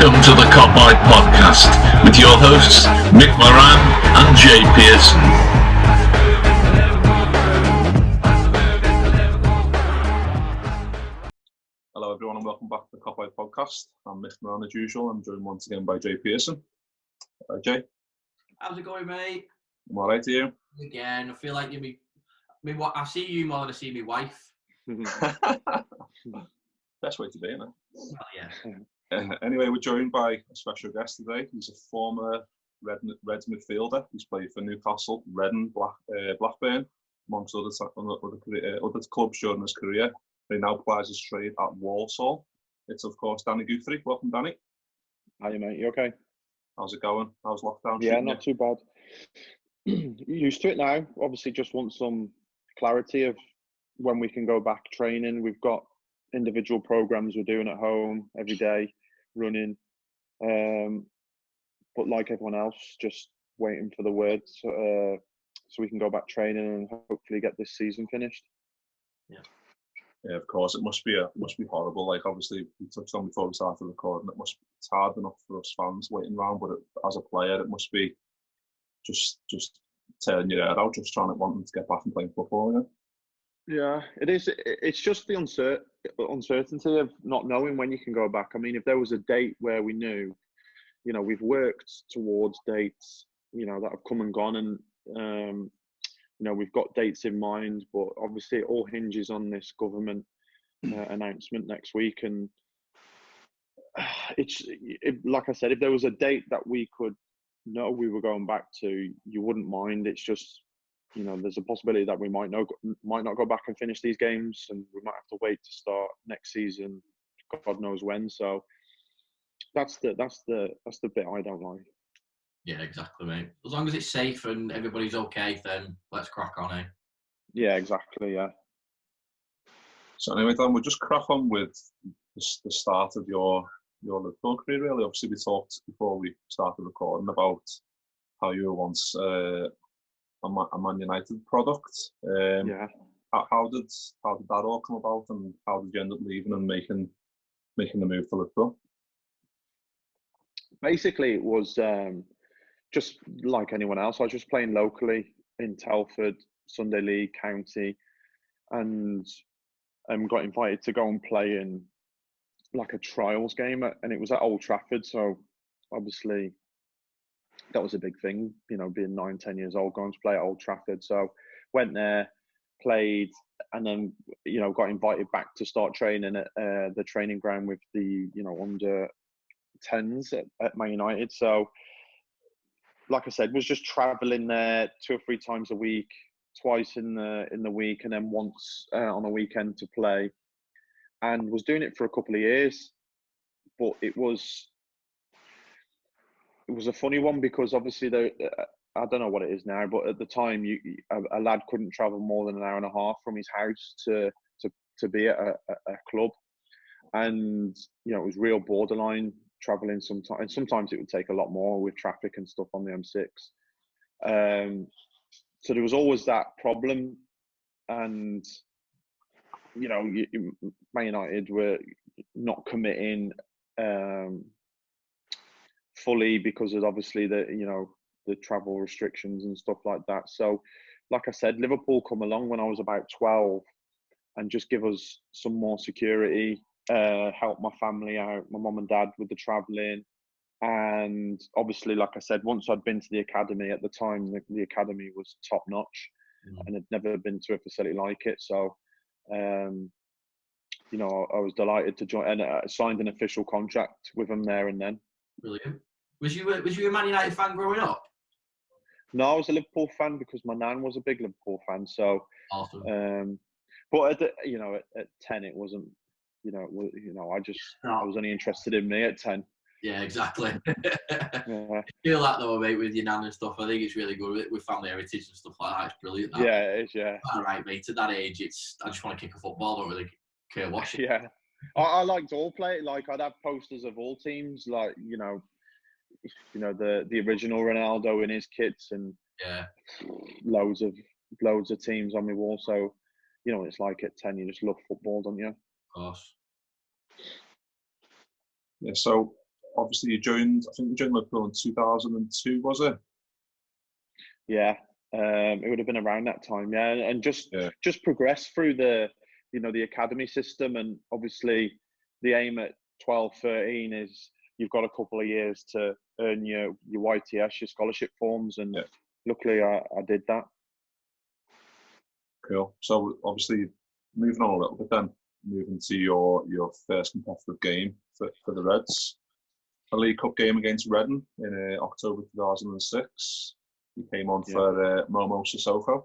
Welcome to the Kopite podcast with your hosts Mick Moran and Jay Pearson. Hello everyone and welcome back to the Kopite podcast. I'm Mick Moran as usual. I'm joined once again by Jay Pearson. Jay. How's it going, mate? I'm alright to you? Again, I feel like you're what I see you more than I see my wife. Best way to be, isn't it? Well, yeah. Anyway, we're joined by a special guest today. He's a former Reds midfielder. He's played for Newcastle, Reading, Blackburn, amongst other clubs during his career. He now plies his trade at Walsall. It's, of course, Danny Guthrie. Welcome, Danny. Hi, mate. You okay? How's it going? How's lockdown? Yeah, not too bad. Used to it now. Obviously, just want some clarity of when we can go back training. We've got individual programs we're doing at home every day, running. But like everyone else, just waiting for the words so we can go back training and hopefully get this season finished. Yeah, of course. It must be horrible. Like, obviously, we touched on before we started recording. It's hard enough for us fans waiting around, but as a player, it must be just tearing your hair out, just wanting to get back and playing football again. Yeah, it is. It's just the uncertainty of not knowing when you can go back. I mean, if there was a date where we knew, we've worked towards dates, that have come and gone, and we've got dates in mind, but obviously it all hinges on this government announcement next week. And like I said, if there was a date that we could know we were going back to, you wouldn't mind. It's just, there's a possibility that we might not go back and finish these games, and we might have to wait to start next season, God knows when. So that's the bit I don't like. Yeah, exactly, mate. As long as it's safe and everybody's okay, then let's crack on, eh? Yeah, exactly, yeah. So anyway, Dan, we'll just crack on with the start of your Liverpool career, really. Obviously, we talked before we started recording about how you were once a Man United product. Yeah. How did that all come about, and how did you end up leaving and making the move to Liverpool? Basically, it was just like anyone else. I was just playing locally in Telford, Sunday League, County, and got invited to go and play in like a trials game, and it was at Old Trafford. So obviously that was a big thing, being 9-10 years old, going to play at Old Trafford. So went there, played, and then got invited back to start training at the training ground with the under 10s at Man United. So like I said, was just traveling there 2 or 3 times a week, twice in the week, and then once on a weekend to play, and was doing it for a couple of years. But it was a funny one, because obviously I don't know what it is now, but at the time a lad couldn't travel more than an hour and a half from his house to be at a club, and it was real borderline traveling sometimes, and sometimes it would take a lot more with traffic and stuff on the M6. So there was always that problem, and Man United were not committing fully because of obviously the travel restrictions and stuff like that. So like I said, Liverpool come along when I was about 12 and just give us some more security, help my family out, my mum and dad with the travelling. And obviously, like I said, once I'd been to the academy at the time, the academy was top notch, and had never been to a facility like it. So, I was delighted to join, and signed an official contract with them there and then. Brilliant. Was you a Man United fan growing up? No, I was a Liverpool fan because my nan was a big Liverpool fan. So, awesome. But at 10, it wasn't. I was only interested in me at 10. Yeah, exactly. Yeah. I feel that though, mate, with your nan and stuff. I think it's really good with family heritage and stuff like that. It's brilliant. That. Yeah, it is. Yeah. All right, mate. At that age, I just want to kick a football. I don't really care what. Yeah, I liked all play. Like, I'd have posters of all teams, like the original Ronaldo in his kits, and loads of teams on my wall. So, it's like at 10, you just love football, don't you? Of course. Yeah. So obviously you joined. I think you joined Liverpool in 2002, was it? Yeah, it would have been around that time. Yeah, and just progress through the the academy system, and obviously the aim at 12, 13 is you've got a couple of years to earn your YTS, your scholarship forms, and luckily I did that. Cool. So obviously moving on a little bit then, moving to your first competitive game for the Reds, a League Cup game against Reading in October 2006. You came on for Momo Sissoko.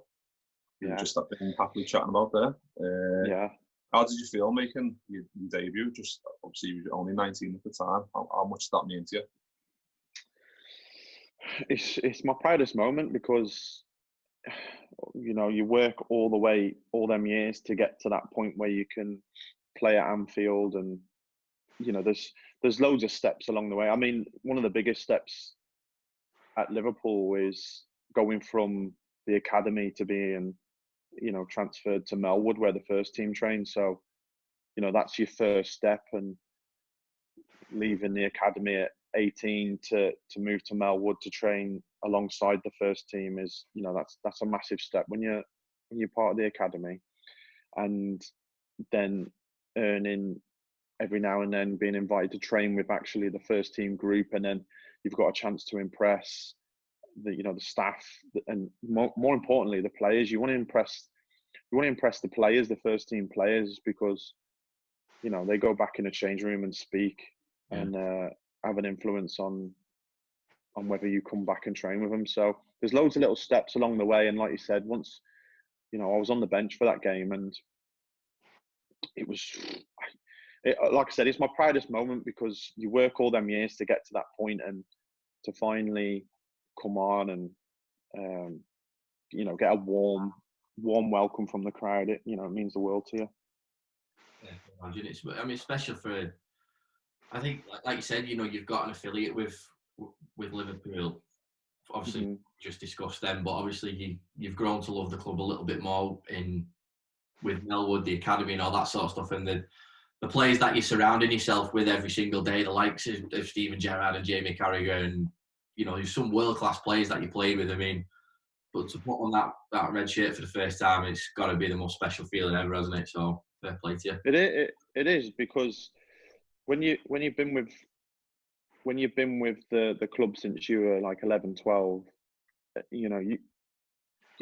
You were just been happily chatting about there. How did you feel making your debut? Just obviously you were only 19 at the time. How much did that mean to you? It's my proudest moment because you work all them years to get to that point where you can play at Anfield, and there's loads of steps along the way. I mean, one of the biggest steps at Liverpool is going from the academy to being transferred to Melwood, where the first team trains. So that's your first step, and leaving the academy at 18 to move to Melwood to train alongside the first team is that's a massive step when you're part of the academy, and then earning every now and then being invited to train with actually the first team group, and then you've got a chance to impress the staff, and more importantly the players. You want to impress the players, the first team players, because they go back in the change room and speak and have an influence on whether you come back and train with them. So there's loads of little steps along the way, and like you said, once I was on the bench for that game, and it was like I said, it's my proudest moment because you work all them years to get to that point, and to finally come on and get a warm welcome from the crowd, it means the world to you. Imagine it's special for, I think, like you said, you've got an affiliate with Liverpool. Obviously, just discussed them, but obviously you've grown to love the club a little bit more with Melwood, the academy, and all that sort of stuff, and the players that you're surrounding yourself with every single day, the likes of Steven Gerrard and Jamie Carragher, and there's some world class players that you played with. I mean, but to put on that red shirt for the first time, it's got to be the most special feeling ever, hasn't it? So fair play to you. It is, because when you've been with the club since you were like 11, 12, you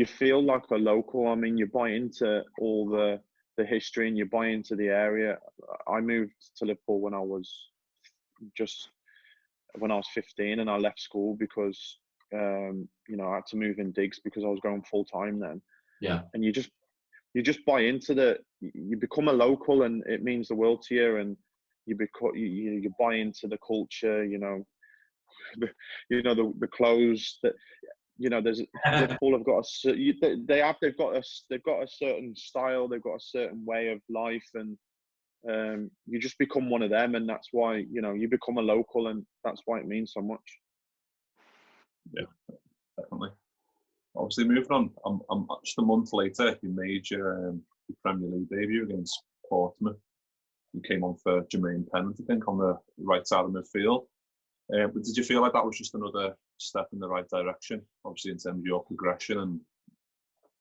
feel like a local. I mean, you buy into all the history, and you buy into the area. I moved to Liverpool when I was 15, and I left school because I had to move in digs because I was going full time then. Yeah. And you just buy into you become a local, and it means the world to you, and you buy into the culture, the clothes that there's Liverpool have got they've got a certain style, they've got a certain way of life, and you just become one of them, and that's why you become a local, and that's why it means so much. Yeah, definitely. Obviously, moving on, I'm just a month later, you made your Premier League debut against Portsmouth. You came on for Jermaine Pennant, I think, on the right side of midfield. But did you feel like that was just another step in the right direction, obviously in terms of your progression and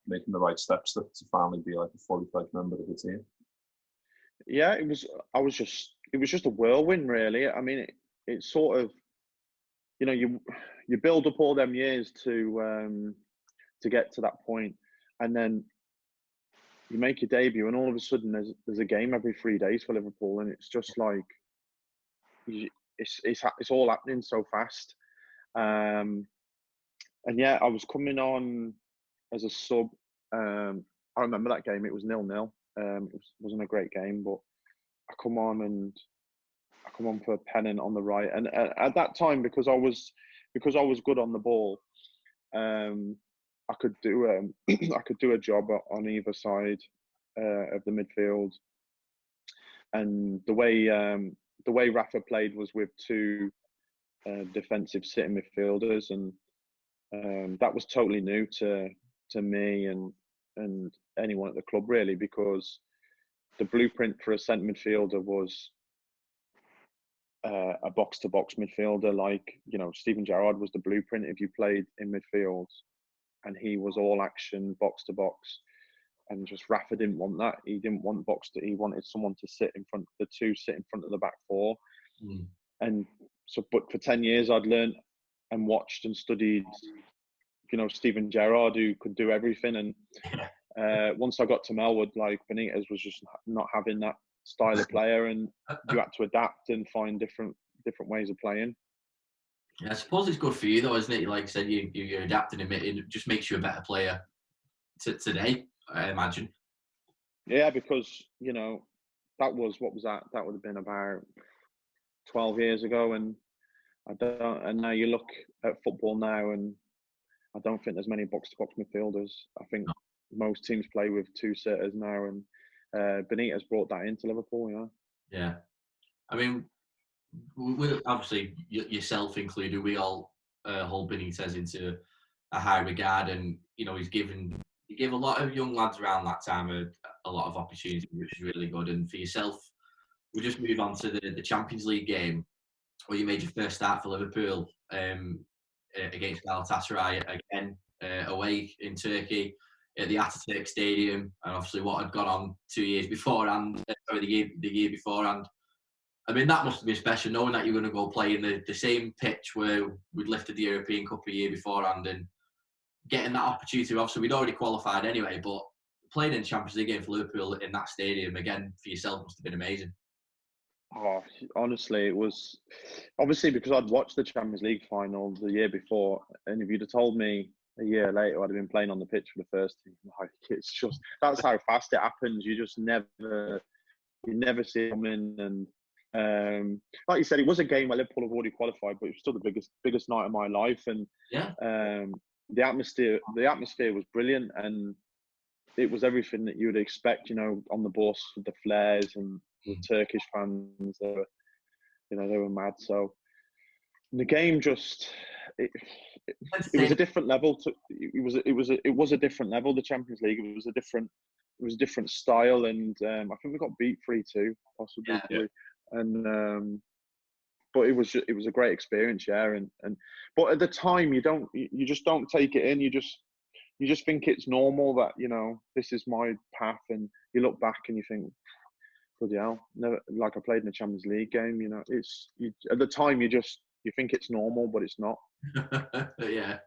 making the right steps to finally be like a fully fledged member of the team? Yeah, it was just a whirlwind, really. I mean, it's sort of, you build up all them years to get to that point, and then you make your debut, and all of a sudden there's a game every 3 days for Liverpool, and it's just like it's all happening so fast. And yeah, I was coming on as a sub. I remember that game; it was 0-0. It wasn't a great game, but I come on for Pennant on the right, and at that time, because I was good on the ball, I could do a job on either side of the midfield. And the way Rafa played was with two defensive sitting midfielders, and that was totally new to me and anyone at the club, really, because the blueprint for a centre midfielder was a box-to-box midfielder. Like, you know, Steven Gerrard was the blueprint if you played in midfield, and he was all action, box-to-box. And just Rafa didn't want that. He didn't want he wanted someone to sit in front, the two sit in front of the back four. And so, but for 10 years, I'd learned and watched and studied, you know, Steven Gerrard, who could do everything. And once I got to Melwood, like, Benitez was just not having that style of player, and you had to adapt and find different ways of playing. Yeah, I suppose it's good for you though, isn't it? Like I said, you're adapting and it just makes you a better player today, I imagine. Yeah, because, you know, that was, what was that? That would have been about 12 years ago, and and now you look at football now, and I don't think there's many box-to-box midfielders. I think most teams play with two sitters now, and Benitez brought that into Liverpool. Yeah, I mean, we obviously yourself included, we all hold Benitez into a high regard, and you know he gave a lot of young lads around that time a lot of opportunity, which is really good. And for yourself, we'll just move on to the Champions League game where you made your first start for Liverpool against Galatasaray again away in Turkey at the Atatürk Stadium, and obviously what had gone on 2 years beforehand, the year beforehand. I mean, that must have been special, knowing that you were going to go play in the same pitch where we'd lifted the European Cup a year beforehand, and getting that opportunity. Obviously, we'd already qualified anyway, but playing in the Champions League game for Liverpool in that stadium again for yourself must have been amazing. Oh, honestly, it was obviously because I'd watched the Champions League final the year before, and if you'd have told me a year later I'd have been playing on the pitch for the first team, like, it's just, that's how fast it happens. You just never see it coming. And like you said, it was a game where Liverpool have already qualified, but it was still the biggest night of my life. And the atmosphere was brilliant, and it was everything that you would expect, you know, on the bus with the flares and the Turkish fans. They were mad. So the game just it was a different level. It was a different level. The Champions League, it was a different style, and I think we got beat 3-2 possibly. Yeah. And but it was a great experience, yeah. And but at the time you just don't take it in. You just think it's normal that, you know, this is my path, and you look back and you think, bloody hell, never, like I played in a Champions League game. You know, at the time you think it's normal, but it's not. Yeah.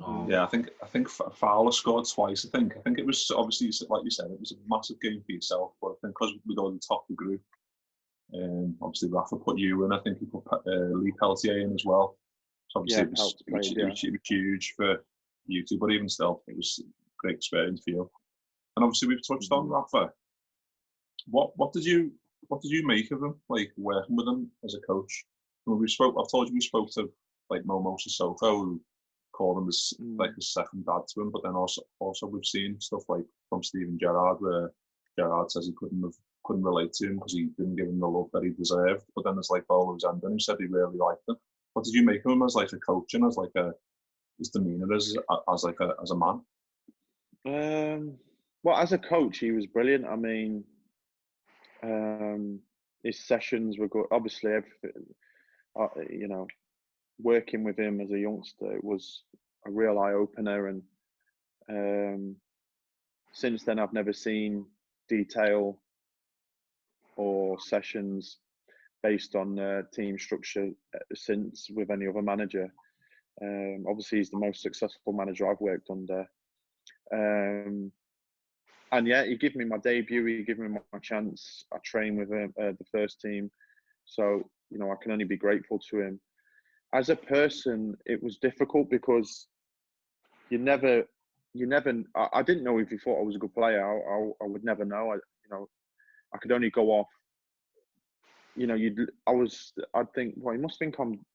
Oh. Yeah, I think Fowler scored twice. I think it was obviously, like you said, it was a massive game for yourself. But I think because we'd already topped the group, obviously Rafa put you in. I think he put Lee Peltier in as well. So obviously it was huge for you two. But even still, it was a great experience for you. And obviously we've touched on Rafa. What did you make of him? Like working with him as a coach? Well, I've told you we spoke to like Sissoko, who called him as like his second dad to him. But then also we've seen stuff like from Steven Gerrard, where Gerrard says he couldn't relate to him because he didn't give him the love that he deserved. But then there's like Bolo Zenden, who said he really liked him. What did you make of him as like a coach and as like his demeanour as a man? Well, as a coach, he was brilliant. I mean, his sessions were good. Obviously, you know, working with him as a youngster, it was a real eye opener. And since then, I've never seen detail or sessions based on team structure since with any other manager. Obviously, he's the most successful manager I've worked under. And yeah, he gave me my debut. He gave me my chance. I trained with him, the first team. So, you know, I can only be grateful to him. As a person, it was difficult because I didn't know if he thought I was a good player. I would never know. I could only go off. You know, I'd think, well, he must think I'm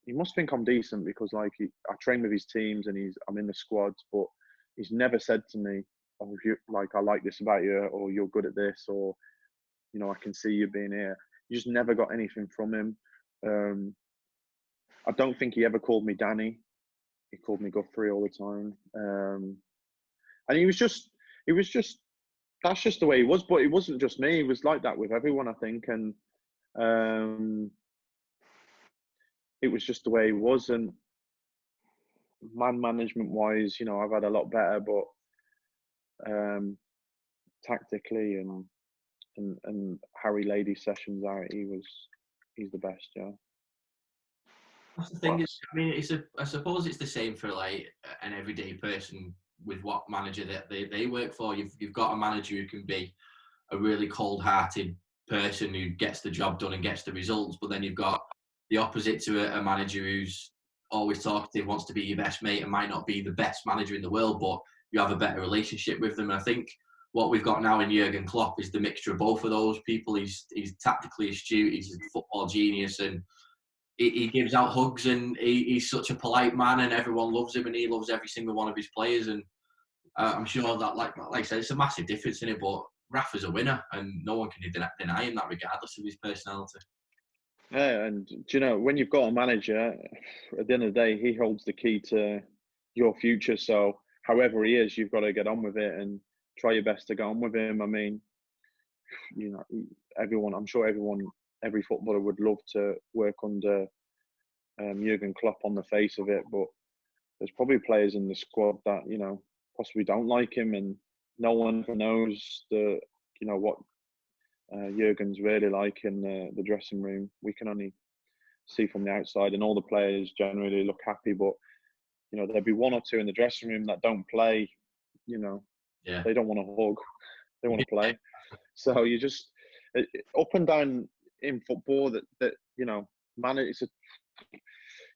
decent because like I train with his teams and I'm in the squads, but he's never said to me, oh, I like this about you, or you're good at this, or, you know, I can see you being here. You just never got anything from him. I don't think he ever called me Danny. He called me Guthrie all the time. And he was just, that's just the way he was. But it wasn't just me. He was like that with everyone, I think. And it was just the way he was. And man management wise, I've had a lot better, but tactically and how he laid his sessions out, he's the best. Yeah. That's the thing. I mean, I suppose it's the same for like an everyday person with what manager that they work for. You've got a manager who can be a really cold-hearted person who gets the job done and gets the results, but then you've got the opposite to a manager who's always talkative, wants to be your best mate, and might not be the best manager in the world, but you have a better relationship with them. And I think what we've got now in Jurgen Klopp is the mixture of both of those people. He's tactically astute, he's a football genius, and he gives out hugs, and he's such a polite man, and everyone loves him, and he loves every single one of his players. And I'm sure that, like I said, it's a massive difference in it, but Rafa's a winner, and no one can deny him that, regardless of his personality. Yeah, and when you've got a manager, at the end of the day, he holds the key to your future. So however he is, you've got to get on with it and try your best to get on with him. I mean, I'm sure every footballer would love to work under Jurgen Klopp on the face of it, but there's probably players in the squad that possibly don't like him, and no one ever knows what Jurgen's really like in the dressing room. We can only see from the outside, and all the players generally look happy, but there'll be one or two in the dressing room that don't play. Yeah. They don't want to hug, they want to play. So you just up and down in football that man, it's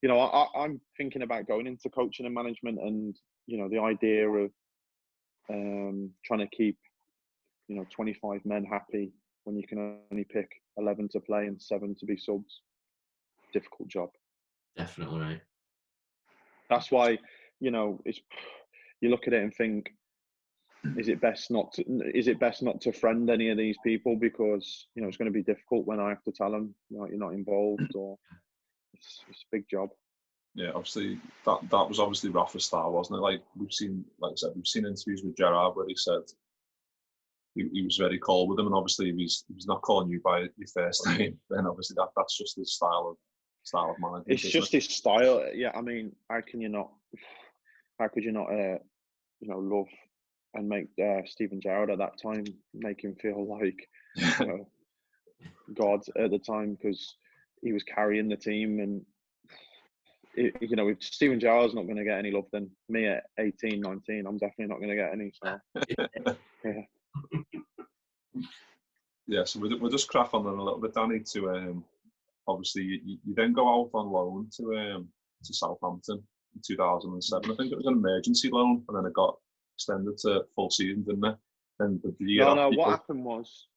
I'm thinking about going into coaching and management, and the idea of trying to keep 25 men happy when you can only pick 11 to play and 7 to be subs. Difficult job. Definitely right. That's why it's, you look at it and think, is it best not to friend any of these people, because it's going to be difficult when I have to tell them you're not involved, or it's a big job. Yeah, obviously that was obviously Rafa's style, wasn't it? Like I said, we've seen interviews with Gerrard where he said he was very cold with him, and obviously if he's not calling you by your first name, then obviously that's just his style of management. It's just his style. Yeah, I mean, how could you not love and make Steven Gerrard at that time, make him feel like God at the time, because he was carrying the team. And if Steven Gerrard's not going to get any love, then me at 18, 19, I'm definitely not going to get any. So yeah. So we'll just crack on then a little bit, Danny. To obviously you then go out on loan to Southampton in 2007. I think it was an emergency loan, and then it got extended to full season, didn't it? And what happened was,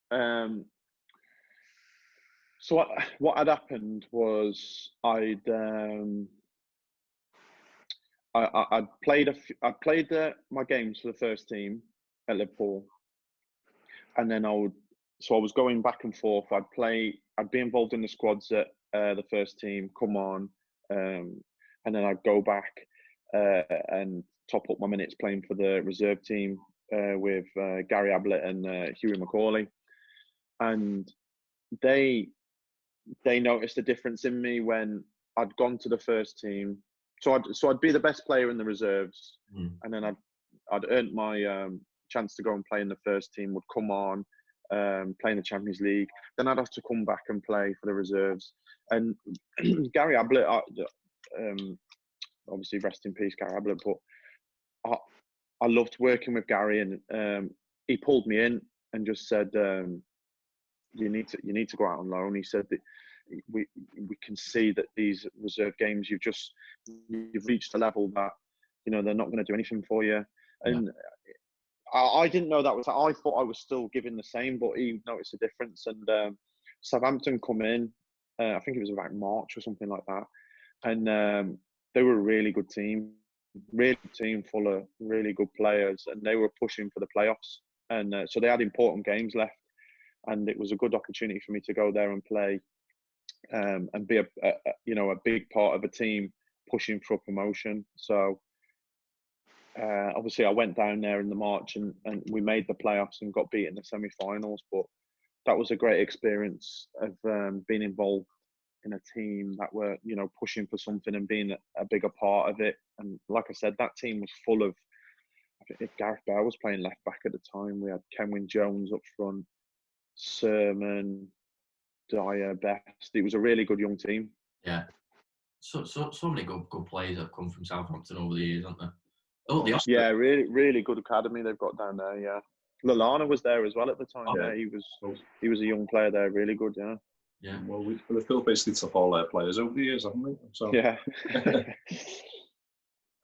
so what had happened was I'd played my games for the first team at Liverpool, and then I was going back and forth. I'd be involved in the squads at the first team, come on, and then I'd go back and top up my minutes playing for the reserve team with Gary Ablett and Hughie McCauley, and they noticed a difference in me when I'd gone to the first team. So I'd be the best player in the reserves, and then I'd earned my chance to go and play in the first team. Would come on, play in the Champions League. Then I'd have to come back and play for the reserves. And Gary Ablett, obviously rest in peace, Gary Ablett. But I loved working with Gary, and he pulled me in and just said, "You need to go out on loan." He said that we can see that these reserve games you've reached a level that they're not going to do anything for you. And I didn't know that was. I thought I was still giving the same, but he noticed a difference. And Southampton come in. I think it was about March or something like that, and they were a really good team full of really good players, and they were pushing for the playoffs. And so they had important games left, and it was a good opportunity for me to go there and play, and be a big part of a team pushing for promotion. So obviously I went down there in the March, and we made the playoffs and got beat in the semi-finals. But that was a great experience of being involved in a team that were, you know, pushing for something and being a bigger part of it. And like I said, that team was full of, I think Gareth Bale was playing left back at the time. We had Kenwyne Jones up front, Sermon, Dyer, Best. It was a really good young team. Yeah. So many good players have come from Southampton over the years, haven't there? Oh, yeah, really good academy they've got down there. Yeah, Lallana was there as well at the time. Oh, yeah, he was a young player there, really good. Yeah. Yeah. Well, Liverpool basically took all their players over the years, haven't they? So yeah.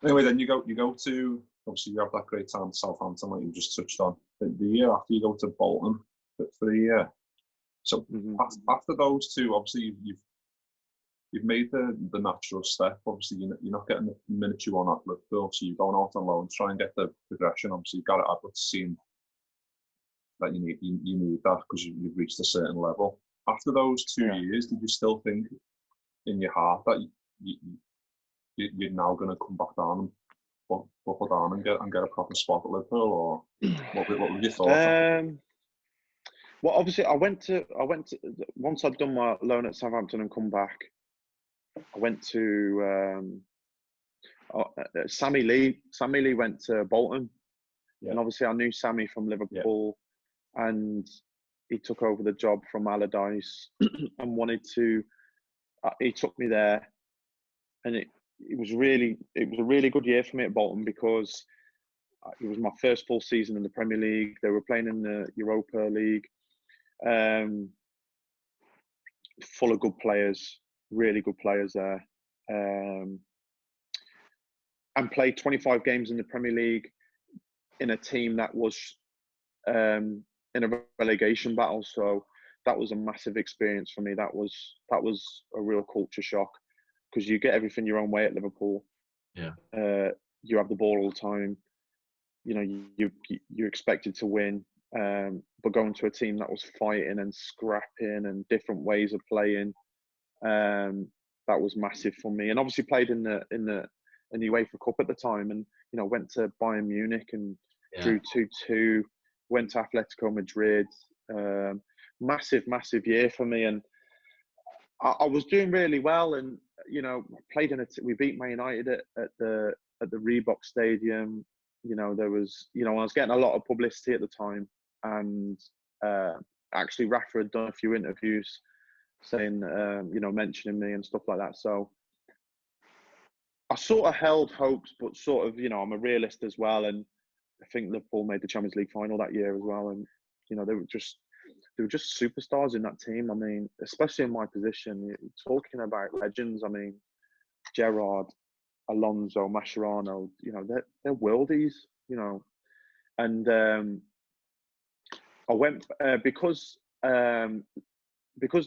Anyway, then you go to, obviously you have that great time at Southampton, like you just touched on. The year after, you go to Bolton for a year. So after those two, obviously you've made the natural step. Obviously, you're not getting the minutes you want at Liverpool, so you're going out on loan to try and get the progression. Obviously, you've got to have what's seen that you need that because you've reached a certain level. After those 2 years, did you still think in your heart that you're now going to come back down and buckle down and get a proper spot at Liverpool, or what were your thoughts? Well, obviously, I went to once I'd done my loan at Southampton and come back. I went to Sammy Lee. Sammy Lee went to Bolton, and obviously I knew Sammy from Liverpool, and he took over the job from Allardyce and wanted to. He took me there, and it was a really good year for me at Bolton because it was my first full season in the Premier League. They were playing in the Europa League, full of good players. Really good players there, and played 25 games in the Premier League in a team that was in a relegation battle. So that was a massive experience for me. That was a real culture shock because you get everything your own way at Liverpool. Yeah. You have the ball all the time. You know, you're expected to win, but going to a team that was fighting and scrapping and different ways of playing. That was massive for me, and obviously played in the UEFA Cup at the time, and you know went to Bayern Munich and drew 2-2. Went to Atletico Madrid. Massive year for me, and I was doing really well. And you know, played we beat Man United at the Reebok Stadium. You know, I was getting a lot of publicity at the time, and actually Rafa had done a few interviews saying, you know, mentioning me and stuff like that. So I sort of held hopes, but sort of, you know, I'm a realist as well. And I think Liverpool made the Champions League final that year as well. And, you know, they were just superstars in that team. I mean, especially in my position, you're talking about legends. I mean, Gerrard, Alonso, Mascherano, you know, they're worldies, you know. And I went, because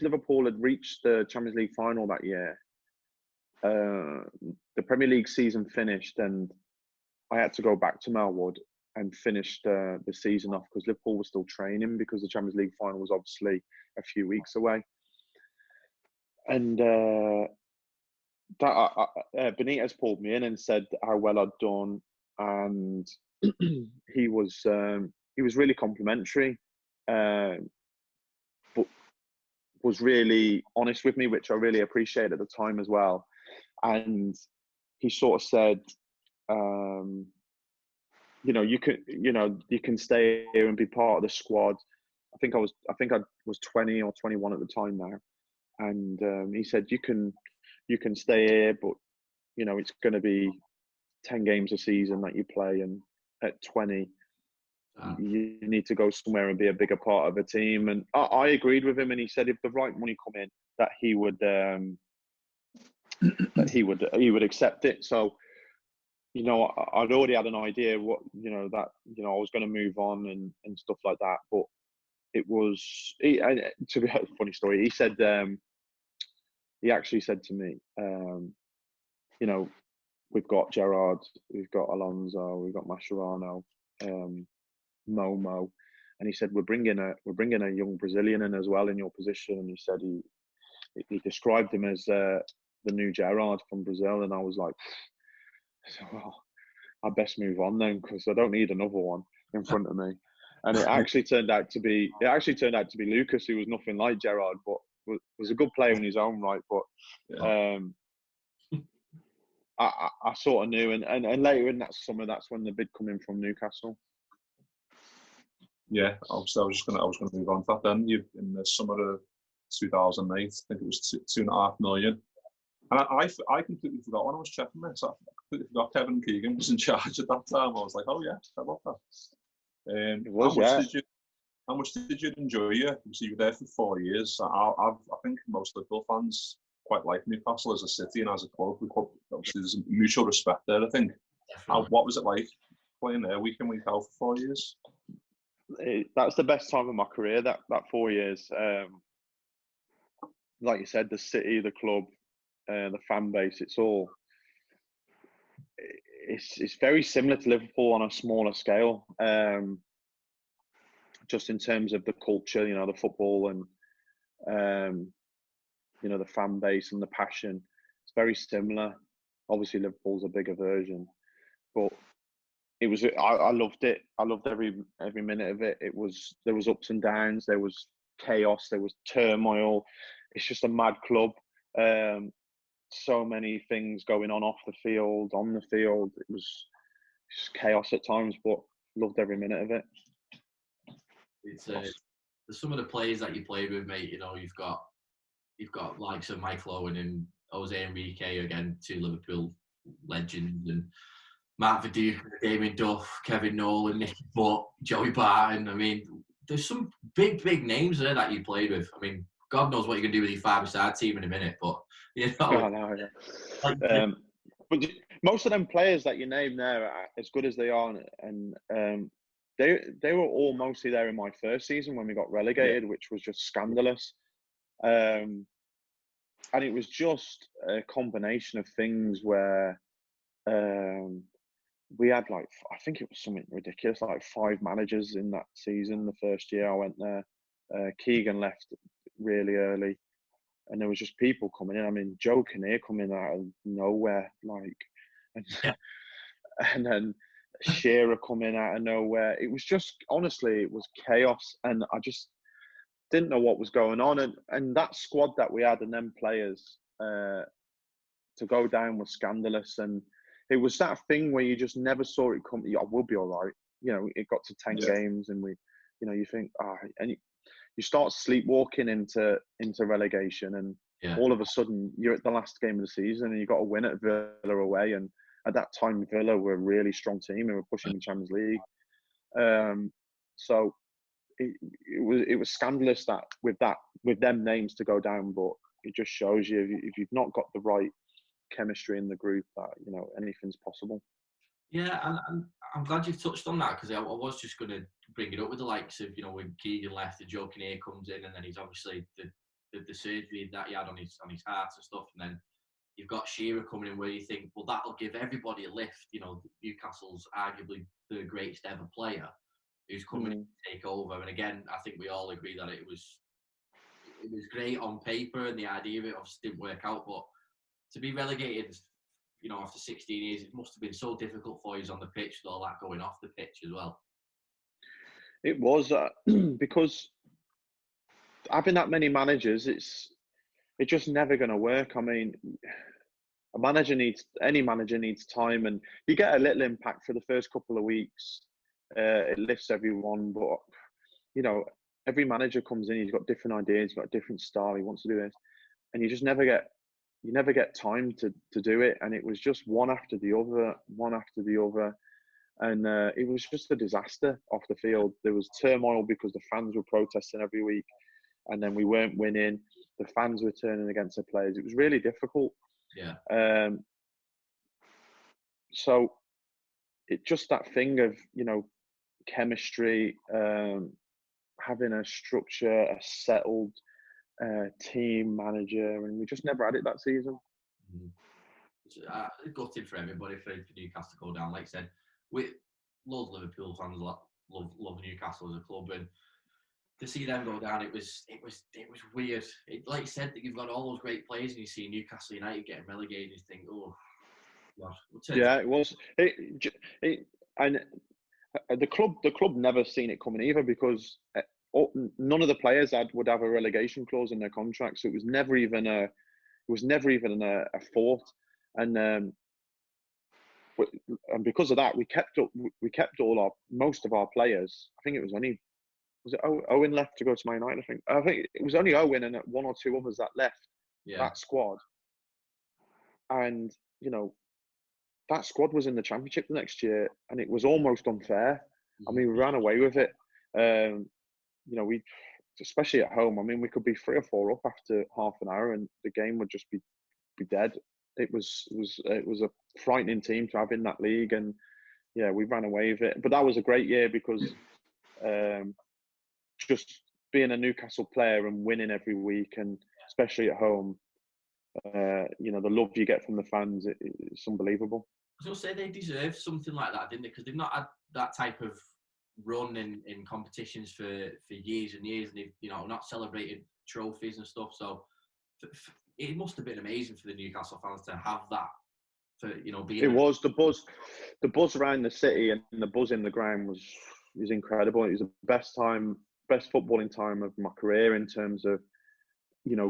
Liverpool had reached the Champions League final that year, the Premier League season finished, and I had to go back to Melwood and finish the season off because Liverpool was still training because the Champions League final was obviously a few weeks away. And Benitez pulled me in and said how well I'd done, and he was really complimentary, but was really honest with me, which I really appreciated at the time as well. And he sort of said, you know, you can stay here and be part of the squad. I think I was 20 or 21 at the time now, and he said you can stay here, but you know it's going to be 10 games a season that you play, and at 20. You need to go somewhere and be a bigger part of a team. And I agreed with him, and he said if the right money come in, that he would accept it. So, you know, I'd already had an idea what, you know, that, you know, I was going to move on and stuff like that. But it was, to be a funny story, he said, he actually said to me, you know, we've got Gerrard, we've got Alonso, we've got Mascherano, Momo, and he said we're bringing a young Brazilian in as well in your position. And he said he described him as the new Gerrard from Brazil, and I was like, well, I best move on then because I don't need another one in front of me. And it actually turned out to be Lucas, who was nothing like Gerrard, but was a good player in his own right, but Yeah. I sort of knew, and later in that summer, that's when the bid come in from Newcastle. Yeah, obviously, I was gonna move on to that then. You in the summer of 2008, I think it was 2.5 million. And I completely forgot when I was checking this. I completely forgot Kevin Keegan was in charge at that time. I was like, oh yeah, I love that. It was, How much did you enjoy it? So you were there for 4 years. I think most Liverpool fans quite like Newcastle as a city and as a club. Obviously, there's a mutual respect there, I think. What was it like playing there week in, week out for 4 years? That's the best time of my career, that 4 years. Like you said, the city, the club, the fan base, it's very similar to Liverpool on a smaller scale. Just in terms of the culture, the football and the fan base and the passion, it's very similar. Obviously, Liverpool's a bigger version, but it was. I loved it. I loved every minute of it. There was ups and downs. There was chaos. There was turmoil. It's just a mad club. So many things going on off the field, on the field. It was just chaos at times, but loved every minute of it. It's some of the players that you played with, mate. You've got likes of Michael Owen and Jose Enrique, again, 2 Liverpool legends, and Matt Viduka, Damien Duff, Kevin Nolan, Nicky Butt, Joey Barton. I mean, there's some big names there that you played with. I mean, God knows what you can do with your 5-a-side team in a minute, but I know, yeah. But most of them players that you name there, as good as they are, and they were all mostly there in my first season when we got relegated, which was just scandalous. And it was just a combination of things where we had I think it was something ridiculous, 5 managers in that season. The first year I went there, Keegan left really early, and there was just people coming in. I mean, Joe Kinnear coming out of nowhere, and then Shearer coming out of nowhere. It was just, honestly, it was chaos, and I just didn't know what was going on. And that squad that we had and them players to go down was scandalous. And it was that thing where you just never saw it come. I will be all right. It got to 10 games, and you think, and you start sleepwalking into relegation, and all of a sudden you're at the last game of the season and you got to win at Villa away. And at that time, Villa were a really strong team and were pushing the Champions League. So it was scandalous that with them names to go down, but it just shows you if you've not got the right chemistry in the group, that anything's possible. Yeah, and I'm glad you've touched on that, because I was just going to bring it up with the likes of, when Keegan left, and Joe Kinnear comes in, and then he's obviously the surgery that he had on his heart and stuff, and then you've got Shearer coming in, where you think, well, that'll give everybody a lift. Newcastle's arguably the greatest ever player who's coming in to take over, and again, I think we all agree that it was great on paper, and the idea of it obviously didn't work out, but to be relegated, after 16 years, it must have been so difficult for you on the pitch with all that going off the pitch as well. It was because having that many managers, it's just never going to work. I mean, any manager needs time, and you get a little impact for the first couple of weeks. It lifts everyone, but every manager comes in, he's got different ideas, he's got a different style, he wants to do this, and you just never get time to do it. And it was just one after the other, and it was just a disaster off the field. There was turmoil because the fans were protesting every week, and then we weren't winning. The fans were turning against the players. It was really difficult. Yeah. So it just that thing of chemistry, having a structure, a settled team manager, and we just never had it that season. It's gutting for everybody for Newcastle to go down. Like I said, with loads of Liverpool fans love Newcastle as a club, and to see them go down, it was weird. Like you said, that you've got all those great players, and you see Newcastle United getting relegated, and you think, oh, gosh. Yeah, it was. And the club never seen it coming either, because none of the players would have a relegation clause in their contract, so it was never even a thought. And because of that, we kept most of our players. I think it was Owen left to go to Man United. I think it was only Owen and one or two others that left that squad. And that squad was in the Championship the next year, and it was almost unfair. I mean, we ran away with it. We, especially at home. I mean, we could be 3 or 4 up after half an hour, and the game would just be dead. It was a frightening team to have in that league, and we ran away with it. But that was a great year because just being a Newcastle player and winning every week, and especially at home, the love you get from the fans, it's unbelievable. I was going to say they deserve something like that, didn't they? Because they've not had that type of run in competitions for years and years, and they've not celebrated trophies and stuff. So it must have been amazing for the Newcastle fans to have that. For being. It was the buzz around the city and the buzz in the ground was incredible. It was the best footballing time of my career in terms of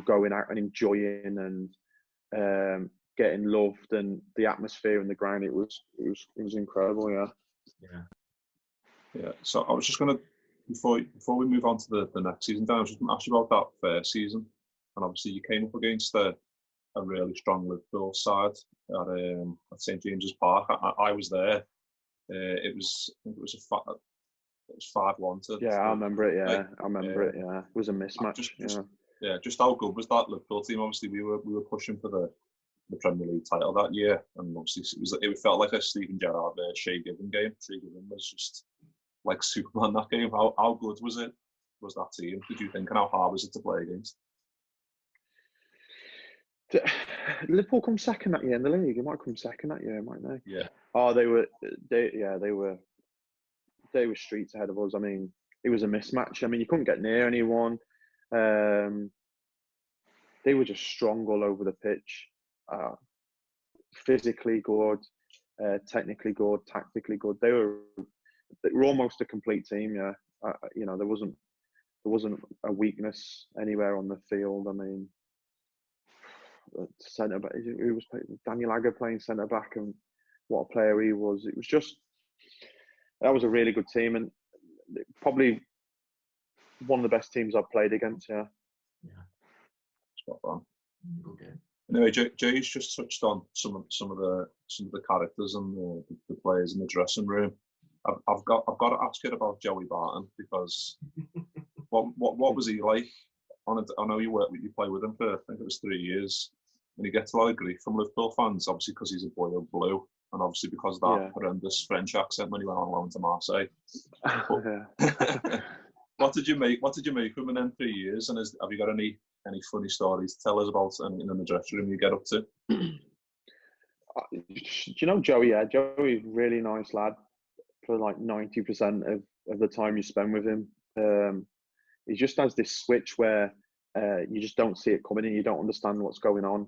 going out and enjoying and getting loved, and the atmosphere in the ground. It was incredible. Yeah. So I was just going to, before we move on to the next season, Dan, I was just going to ask you about that first season. And obviously you came up against a really strong Liverpool side at St James's Park. I was there. It was 5-1 to. Yeah, I remember it. Yeah, I remember it. Yeah, it was a mismatch. Just how good was that Liverpool team? Obviously, we were pushing for the Premier League title that year, and obviously it felt like a Steven Gerrard Shea Given game. Shea Given was just like Superman that game. How good was that team? Did you think, and how hard was it to play against? Liverpool come second that year in the league. They might come second that year, mightn't they? Yeah. Oh, they were streets ahead of us. I mean, it was a mismatch. I mean, you couldn't get near anyone. They were just strong all over the pitch. Physically good, technically good, tactically good. They were almost a complete team. Yeah, there wasn't a weakness anywhere on the field. I mean, centre back. Who was Daniel Agger playing centre back, and what a player he was. It was just that was a really good team, and probably one of the best teams I've played against. Yeah. Spot on. Okay. Anyway, Jay's just touched on some of the characters and the players in the dressing room. I've got to ask you about Joey Barton, because what was he like? I know you play with him for, I think it was 3 years, and he gets a lot of grief from Liverpool fans, obviously because he's a boy of blue, and obviously because of that horrendous French accent when he went on loan to Marseille. What did you make of him in them 3 years? And have you got any funny stories to tell us about anything in the dressing room you get up to? Do you know Joey? Yeah, Joey's a really nice lad. For like 90% of the time you spend with him, he just has this switch where you just don't see it coming and you don't understand what's going on.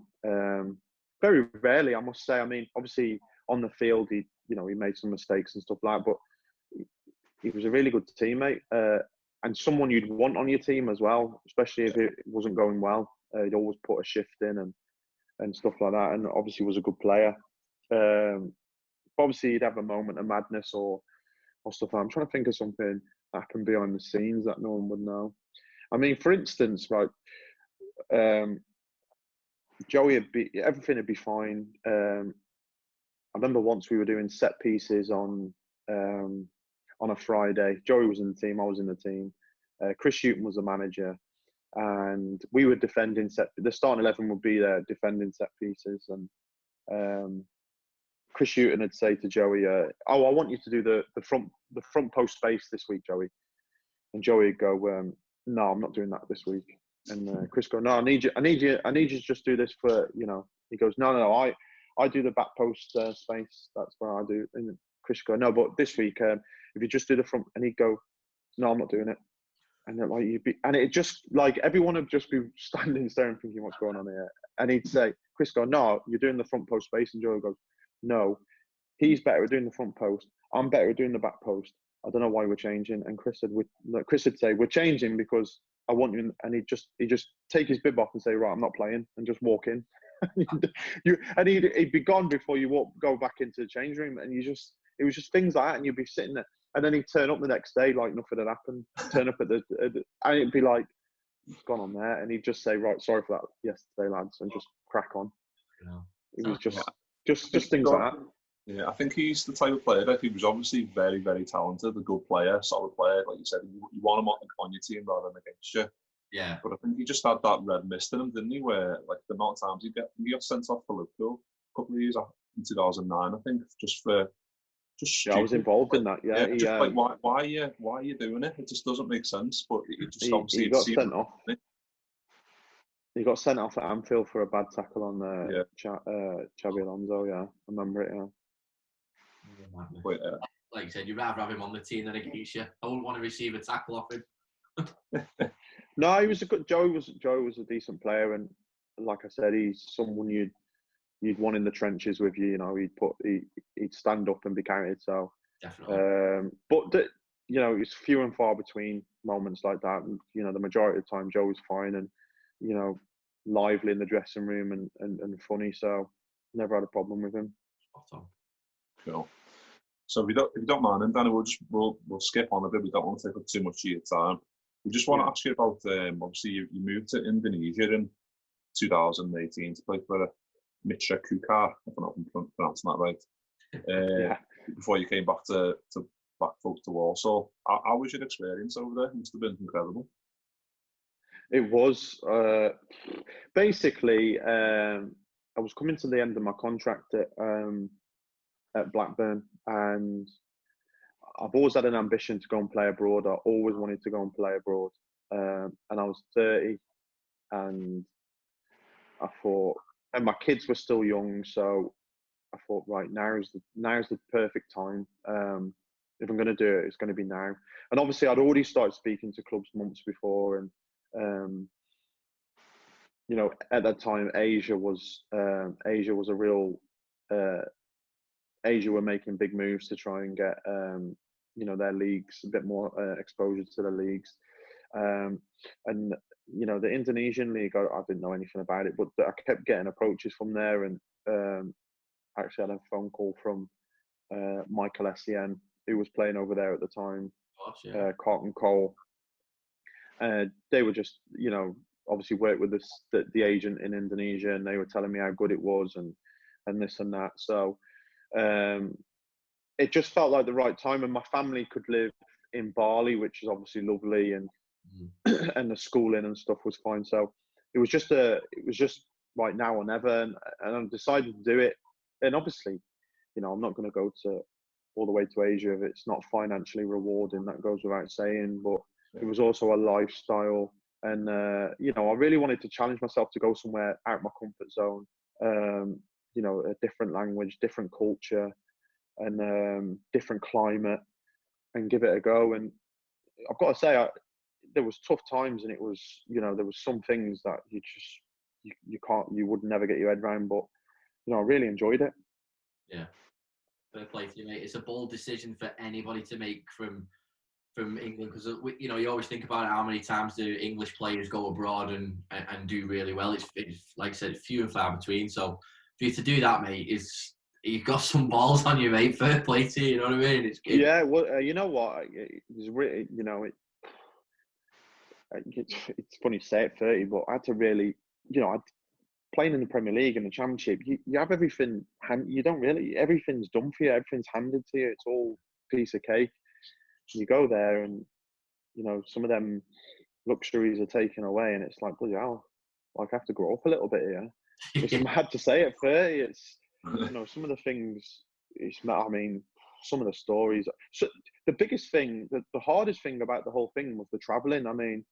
Very rarely, I must say. I mean, obviously on the field, he made some mistakes and stuff like that, but he was a really good teammate. And someone you'd want on your team as well, especially if it wasn't going well. He'd always put a shift in and stuff like that, and obviously was a good player. Obviously, he'd have a moment of madness or stuff. I'm trying to think of something that happened behind the scenes that no one would know. I mean, for instance, right, Joey everything would be fine. I remember once we were doing set pieces on a Friday. Joey was in the team, I was in the team. Chris Hughton was the manager, and we were defending the starting 11 would be there defending set pieces, and Chris Hughton would say to Joey, I want you to do the front post space this week, Joey. And Joey would go, no, I'm not doing that this week. And Chris go, no, I need you to just do this for, He goes, no, I do the back post space. That's where I do. And Chris go, no, but this week, if you just do the front, and he'd go, no, I'm not doing it. And it just like everyone would just be standing there and thinking, what's going on here? And he'd say, Chris go, no, you're doing the front post space. And Joey goes, no, he's better at doing the front post. I'm better at doing the back post. I don't know why we're changing. And Chris would say, we're changing because I want you. And he'd just take his bib off and say, right, I'm not playing, and just walk in. And he'd be gone before you go back into the change room. And it was just things like that. And you'd be sitting there, and then he'd turn up the next day like nothing had happened. Turn up and it'd be like, what's gone on there? And he'd just say, right, sorry for that yesterday, lads, and just crack on. It was just things like that. Yeah, I think he's the type of player that he was obviously very, very talented, a good player, solid player. Like you said, you want him on your team rather than against you. Yeah. But I think he just had that red mist in him, didn't he? Where like the amount of times he got sent off for Liverpool a couple of years in 2009, I think, just I was involved in that. Yeah, like why are you doing it? It just doesn't make sense. But it just obviously he got sent off. He got sent off at Anfield for a bad tackle on Xabi Alonso. Yeah, I remember it. Yeah. But, like you said, you'd rather have him on the team than against you. I wouldn't want to receive a tackle off him. No, he was a good. Joe was a decent player, and like I said, he's someone you'd want in the trenches with you. You know, he'd stand up and be counted. So definitely. But it's few and far between moments like that. And the majority of the time, Joe was fine and lively in the dressing room and funny. So never had a problem with him. Cool. So if you don't mind, and Danny, we'll skip on a bit. We don't want to take up too much of your time. We just want to ask you about obviously you moved to Indonesia in 2018 to play for Mitra Kukar, if I'm not pronouncing that right. Before you came back to Walsall. How was your experience over there? It must have been incredible. It was basically I was coming to the end of my contract at Blackburn, and I've always had an ambition to go and play abroad. I always wanted to go and play abroad, and I was 30, and I thought, and my kids were still young, so I thought, right, now's the perfect time. If I'm going to do it, it's going to be now. And obviously, I'd already started speaking to clubs months before, and at that time, Asia was a real. Asia were making big moves to try and get their leagues a bit more exposure to the leagues, and the Indonesian league, I didn't know anything about it, but I kept getting approaches from there, and actually had a phone call from Michael Essien, who was playing over there at the time. Carlton Cole. They were just obviously worked with the agent in Indonesia, and they were telling me how good it was and this and that. So it just felt like the right time, and my family could live in Bali, which is obviously lovely, and and the schooling and stuff was fine. So it was just right now or never, and I decided to do it. And obviously, I'm not going to go all the way to Asia if it's not financially rewarding. That goes without saying. But it was also a lifestyle, and I really wanted to challenge myself to go somewhere out my comfort zone. A different language, different culture, and different climate, and give it a go. And I've got to say, there was tough times, and it was, there was some things that you would never get your head around, but I really enjoyed it. Yeah, fair play to you, mate. It's a bold decision for anybody to make from England, because you always think about how many times do English players go abroad and do really well. It's like I said, few and far between. So for you to do that, mate, you've got some balls on you, mate. Fair play to you. You know what I mean? It's good. Yeah. Well, you know what? It was really, it's funny to say at 30, but I had to really, playing in the Premier League and the Championship, you have everything. You don't really. Everything's done for you. Everything's handed to you. It's all piece of cake. You go there, and some of them luxuries are taken away, and it's like, bloody hell, like I have to grow up a little bit here. It's mad to say at 30. It's some of the things. Some of the stories. So the biggest thing, the hardest thing about the whole thing was the travelling. I mean,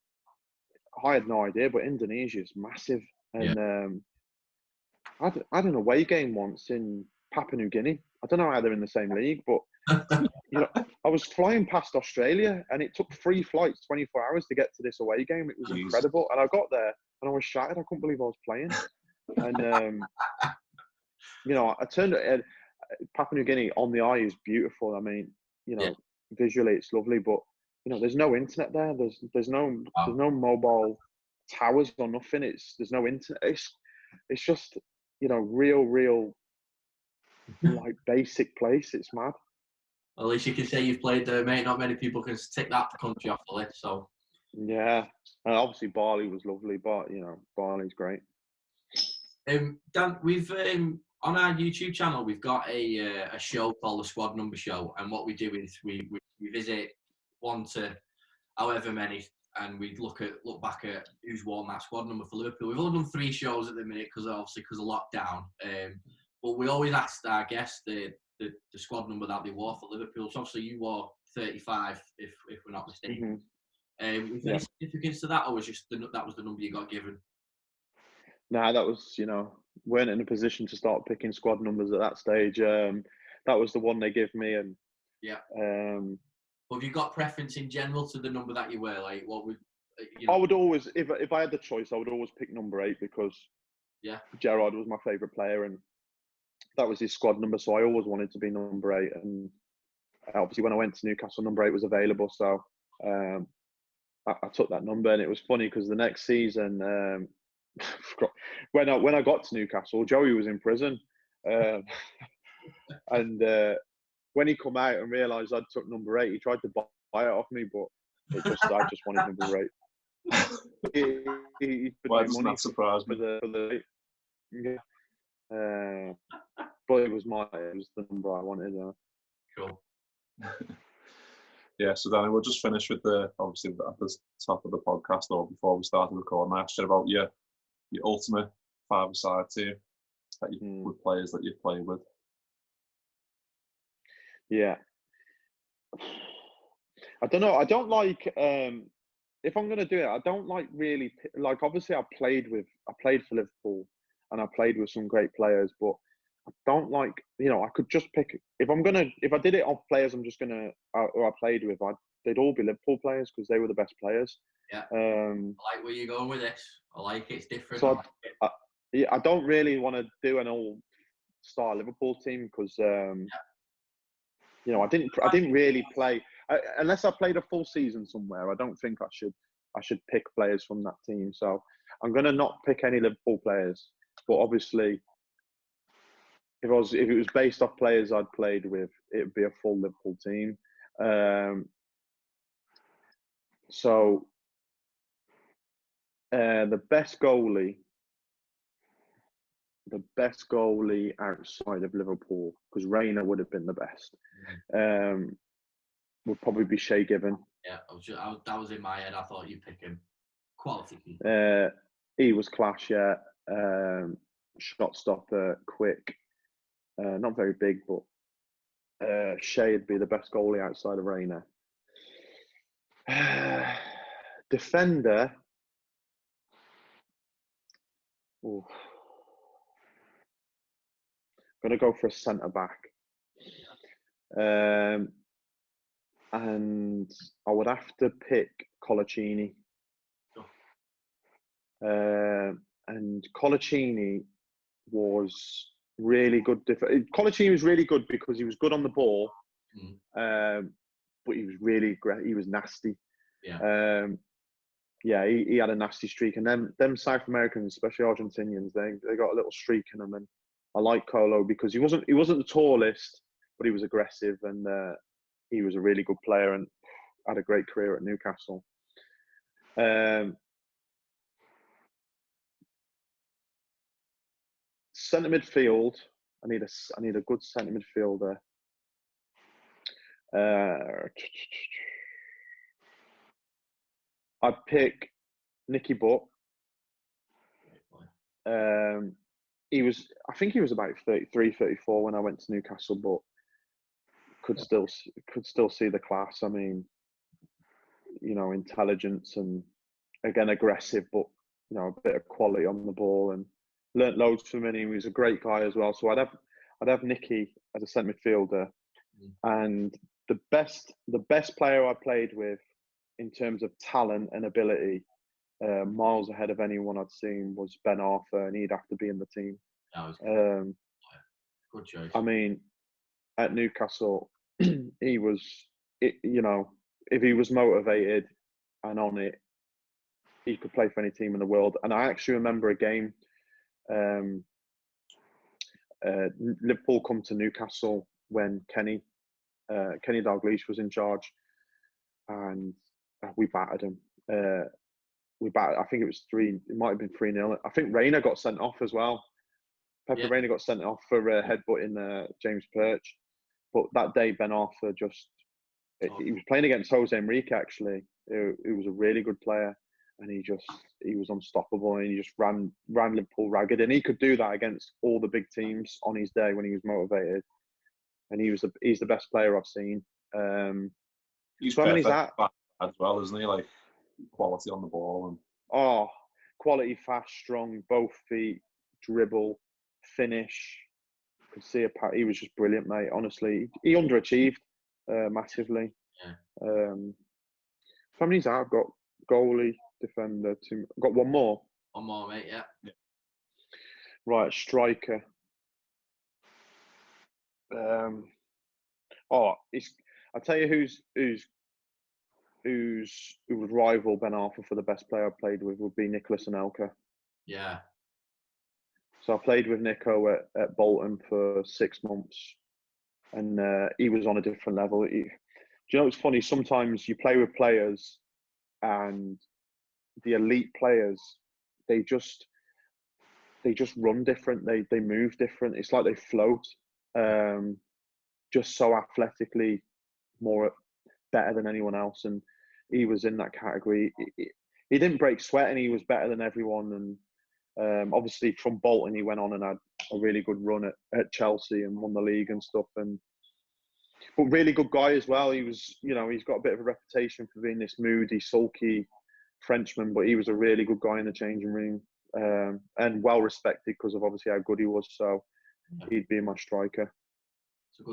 I had no idea, but Indonesia is massive, and I had an away game once in Papua New Guinea. I don't know how they're in the same league, but I was flying past Australia, and it took 3 flights, 24 hours to get to this away game. It was incredible, and I got there, and I was shattered. I couldn't believe I was playing, and I turned. Papua New Guinea on the eye is beautiful. I mean, visually it's lovely, but there's no internet there. There's no mobile towers or nothing. There's no internet. It's just real like basic place. It's mad. Well, at least you can say you've played there, mate. Not many people can tick that country off the list. So yeah, and obviously Bali was lovely, but Bali's great. Dan, we've on our YouTube channel we've got a show called the Squad Number Show, and what we do is we visit 1 to however many, and we look back at who's worn that squad number for Liverpool. We've only done 3 shows at the minute because of lockdown, but we always asked our guests the squad number that they wore for Liverpool. So obviously you wore 35, if we're not mistaken. Was there any significance to that, or was just that was the number you got given? Nah, that was weren't in a position to start picking squad numbers at that stage. That was the one they gave me, and Have you got preference in general to the number that you wear? Like, what would I would always, if I had the choice, I would always pick number 8 because Gerrard was my favourite player, and that was his squad number. So I always wanted to be number 8, and obviously when I went to Newcastle, number 8 was available, so I took that number. And it was funny because the next season, when I got to Newcastle, Joey was in prison, and when he come out and realised I'd took number 8, he tried to buy it off me, but I just wanted number 8. Why doesn't that surprise me? But it was the number I wanted. Cool. Yeah, so Danny, we'll just finish with obviously at the top of the podcast, or before we started recording, I asked you about your ultimate 5-a-side team that with players that you've played with. Yeah, I don't know. I don't like if I'm going to do it. I don't like really like. Obviously, I played for Liverpool, and I played with some great players, but I don't like. I could just pick if I did it off players. I'm just gonna or I played with. They'd all be Liverpool players because they were the best players. Yeah. I like where you're going with this. I like it's different. So I don't really want to do an all-star Liverpool team because I didn't really play unless I played a full season somewhere. I don't think I should pick players from that team. So I'm gonna not pick any Liverpool players. But obviously, if it was based off players I'd played with, it would be a full Liverpool team. So the best goalie outside of Liverpool, because Reina would have been the best, would probably be Shea Given. Yeah, that was in my head. I thought you'd pick him. Quality. He was class, yeah. Shot stopper, quick, not very big, but Shea would be the best goalie outside of Reina. Defender. Ooh. I'm going to go for a centre back. And I would have to pick Colaccini. And Colaccini was really good. Colaccini was really good because he was good on the ball, but he was nasty. Yeah. He had a nasty streak, and them South Americans, especially Argentinians, they got a little streak in them. And I like Colo because he wasn't the tallest, but he was aggressive, and he was a really good player and had a great career at Newcastle. Centre midfield. I need a good centre midfielder. I'd pick Nicky Butt. I think he was about 33, 34 when I went to Newcastle, but could still see the class. I mean, intelligence and again aggressive, but a bit of quality on the ball, and learnt loads from him. He was a great guy as well. So I'd have Nicky as a centre midfielder, and the best player I played with in terms of talent and ability, miles ahead of anyone I'd seen, was Ben Arthur, and he'd have to be in the team. That was good. Good choice. I mean, at Newcastle, he was if he was motivated and on it, he could play for any team in the world. And I actually remember a game. Liverpool come to Newcastle when Kenny Dalglish was in charge, and we battered him. I think it was 3. It might have been 3-0. I think Reina got sent off as well. Reina got sent off for headbutting James Perch. But that day, Ben Arthur he was playing against Jose Enrique, actually. He was a really good player, and he was unstoppable, and he just ran Liverpool ragged. And he could do that against all the big teams on his day when he was motivated. And he's the best player I've seen. He's perfect as well, isn't he? Like, quality on the ball. And quality, fast, strong, both feet, dribble, finish. Could see he was just brilliant, mate. Honestly, he underachieved massively. Yeah. How many's that? I've got goalie, defender, two. I've got one more. One more, mate. Yeah. Right, striker. I'll tell you who would rival Ben Arthur for the best player I played with would be Nicolas Anelka. Yeah. So I played with Nico at Bolton for 6 months, and he was on a different level. Do you know, it's funny, sometimes you play with players and the elite players, they just run different, they move different. It's like they float, just so athletically better than anyone else, and he was in that category. He didn't break sweat, and he was better than everyone. And obviously from Bolton, he went on and had a really good run at Chelsea and won the league and stuff. But really good guy as well. He was, he's got a bit of a reputation for being this moody, sulky Frenchman, but he was a really good guy in the changing room, and well respected because of obviously how good he was. So he'd be my striker.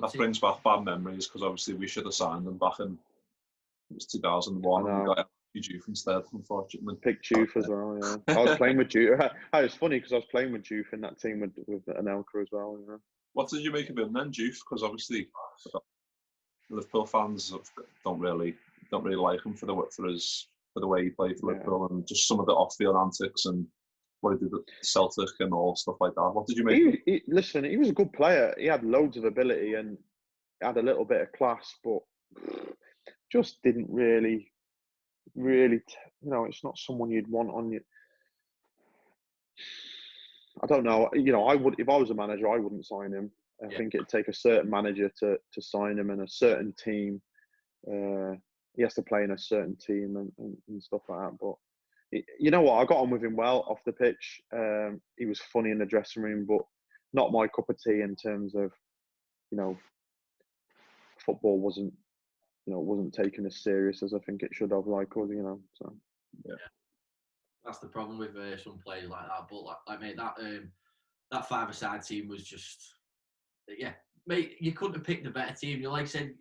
That brings back bad memories, because obviously we should have signed him back in 2001, and we got Juve instead, unfortunately. Picked Juve as well, yeah. I was playing with Juve. It was funny because I was playing with Juve in that team with Anelka as well. What did you make of him then, Juve? Because obviously Liverpool fans don't really like him for the way he played for Liverpool, and just some of the off-field antics and what he did at Celtic and all stuff like that. What did you make? Listen, he was a good player. He had loads of ability and had a little bit of class, but just didn't really, it's not someone you'd want on you. I don't know. I would, if I was a manager, I wouldn't sign him. I think it'd take a certain manager to sign him, and a certain team. He has to play in a certain team and stuff like that. But you know what? I got on with him well off the pitch. He was funny in the dressing room, but not my cup of tea in terms of, football wasn't taken as serious as I think it should have. So. Yeah. That's the problem with some players like that. But mate, that five-a-side team was just, mate, you couldn't have picked a better team. Like I said,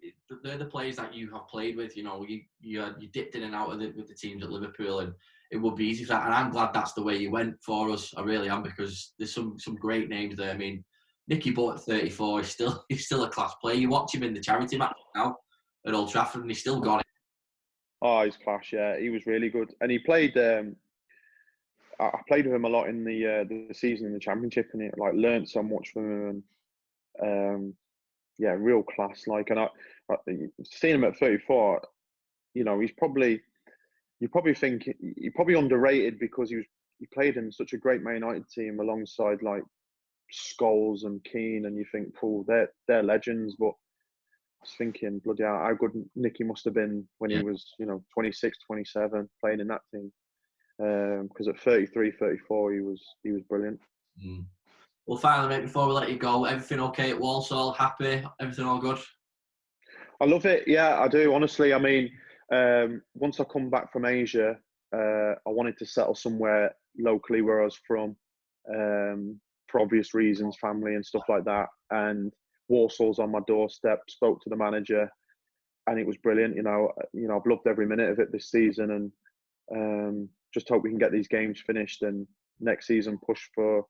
they're the players that you have played with. You dipped in and out with the teams at Liverpool, and it would be easy for that. And I'm glad that's the way you went for us. I really am, because there's some great names there. I mean, Nicky Butt at 34 he's still a class player. You watch him in the charity match now at Old Trafford, and he's still got it. Oh, he's class. Yeah, he was really good, and he played. I played with him a lot in the season in the Championship, and it learned so much from him. And real class. And I seen him at 34. He's probably, you probably think he's probably underrated because he played in such a great Man United team alongside Scholes and Keane, and you think, they're legends. But I was thinking, bloody hell, how good Nicky must have been when he was 26, 27 playing in that team. Because at 33, 34, he was brilliant. Well, finally, mate, before we let you go, everything okay at Walsall? Happy? Everything all good? I love it. Yeah, I do. Honestly, I mean, once I come back from Asia, I wanted to settle somewhere locally where I was from, for obvious reasons, family and stuff like that. And Walsall's on my doorstep. Spoke to the manager, and it was brilliant. I've loved every minute of it this season, and just hope we can get these games finished, and next season push for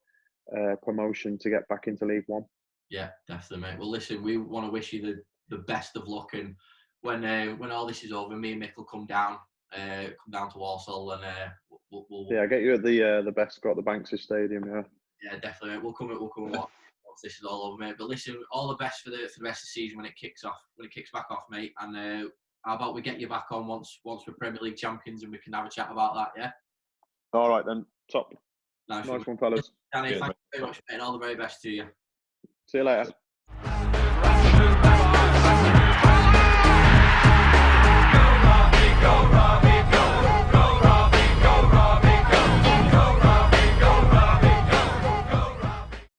promotion to get back into League One. Yeah, definitely, mate. Well, listen, we want to wish you the best of luck, and when all this is over, me and Mick will come down to Walsall, and we'll Yeah, get you at the Bescott, at the Banksy Stadium. Yeah. Yeah, definitely. We'll come and watch once this is all over, mate. But listen, all the best for the rest of the season when it kicks back off, mate. And how about we get you back on once we're Premier League champions, and we can have a chat about that, yeah? All right then, top. Nice Nice one, fellas. Danny, Cheers, thank you very much, mate, and all the very best to you. See you later.